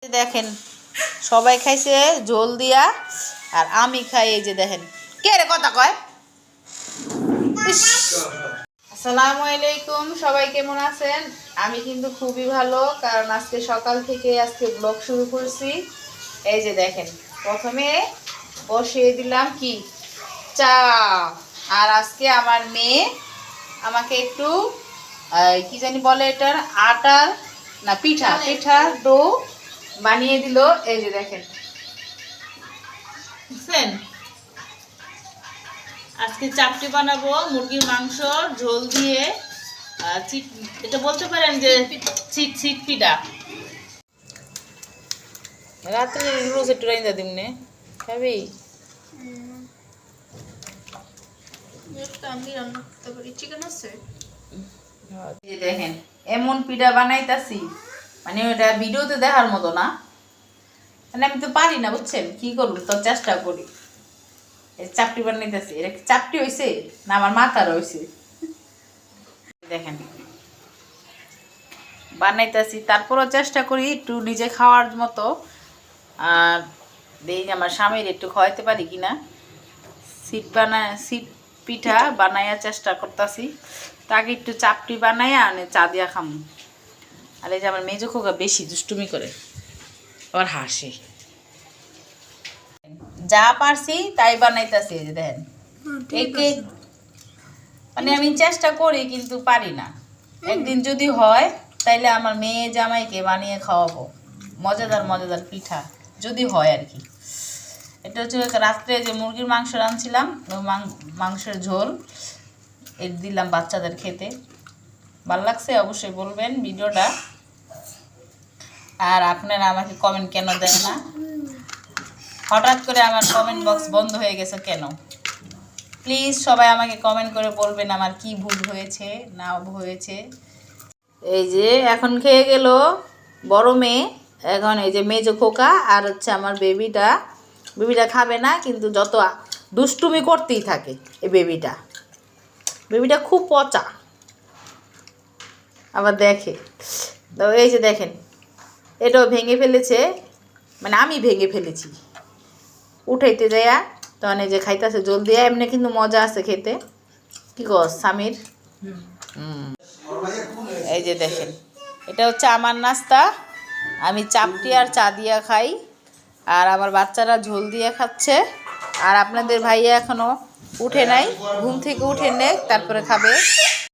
দেখেন সবাই খাইছে ঝোল দিয়া আর আমি খাই এই যে দেখেন কে রে কথা কয়। আসসালামু আলাইকুম, সবাই কেমন আছেন? আমি কিন্তু খুবই ভালো, কারণ আজকে সকাল থেকে আজকে ব্লগ শুরু করছি। এই যে দেখেন প্রথমে বসিয়ে দিলাম কি চা, আর আজকে আমার মেয়ে আমাকে একটু কি জানি বলে এটার আটার না পিঠার ডো বানিয়ে দিল। এই যে দেখেন বুঝছেন, আজকে চাপটি বানাবো মুরগির মাংস ঝোল দিয়ে। এটা বলতে পারেন যে ছিট পিঠা। রাত্রে রোজ একটু রাইন্দা দিমনে খাবি। দেখেন এমন পিঠা বানাইতাছি, মানে ওটা ভিডিওতে দেখার মতো না, মানে আমি তো পারি না বুঝছেন, কি করবো তো চেষ্টা করি। চাপটি বানাইতেছি, এটা চাপটি হয়েছে না আমার মাথার হয়েছে। দেখেন বানাইতেছি, তারপরও চেষ্টা করি একটু নিজে খাওয়ার মতো, আর দেখি আমার স্বামীর একটু খাওয়াইতে পারি কিনা। সিট পিঠা বানাইয়া চেষ্টা করতেছি, তাকে একটু চাপটি বানাইয়া আনে চা দিয়া খাম। আর এই যে আমার মেজো খোকা বেশি দুষ্টুমি করে, আবার হাসে। যা পারছি তাই বানাইতেছি। এই যে দেখেন একে, মানে আমি চেষ্টা করি কিন্তু পারি না। একদিন যদি হয় তাইলে আমার মেয়ে জামাইকে বানিয়ে খাওয়াবো মজাদার পিঠা, যদি হয় আর কি। এটা হচ্ছে রাত্রে যে মুরগির মাংস রাঁধছিলাম, মাংসের ঝোল এর দিলাম বাচ্চাদের খেতে। ভালো লাগছে অবশ্যই বলবেন ভিডিওটা। আর আপনারা আমাকে কমেন্ট কেন দেন না? হঠাৎ করে আমার কমেন্ট বক্স বন্ধ হয়ে গেছে কেন? প্লিজ সবাই আমাকে কমেন্ট করে বলবেন আমার কি ভুল হয়েছে না হয়েছে। এই যে এখন খেয়ে গেল বড় মেয়ে, এখন এই যে মেজো খোকা আর হচ্ছে আমার বেবিটা খাবে না, কিন্তু যত দুষ্টুমি করতেই থাকে এই বেবিটা খুব পচা, আবার দেখে তো। এই যে দেখেন এটাও ভেঙে ফেলেছে, মানে আমি ভেঙে ফেলেছি উঠাইতে যাইয়া। তখন এই যে খাইতেছে জল দিয়ে, এমনি কিন্তু মজা আছে খেতে। কি কর সামির? এই যে দেখেন এটা হচ্ছে আমার নাস্তা, আমি চাপটি আর চা দিয়া খাই, আর আমার বাচ্চারা ঝোল দিয়ে খাচ্ছে। আর আপনাদের ভাইয়া এখনো উঠে নাই, ঘুম থেকে উঠে নেই তারপরে খাবে।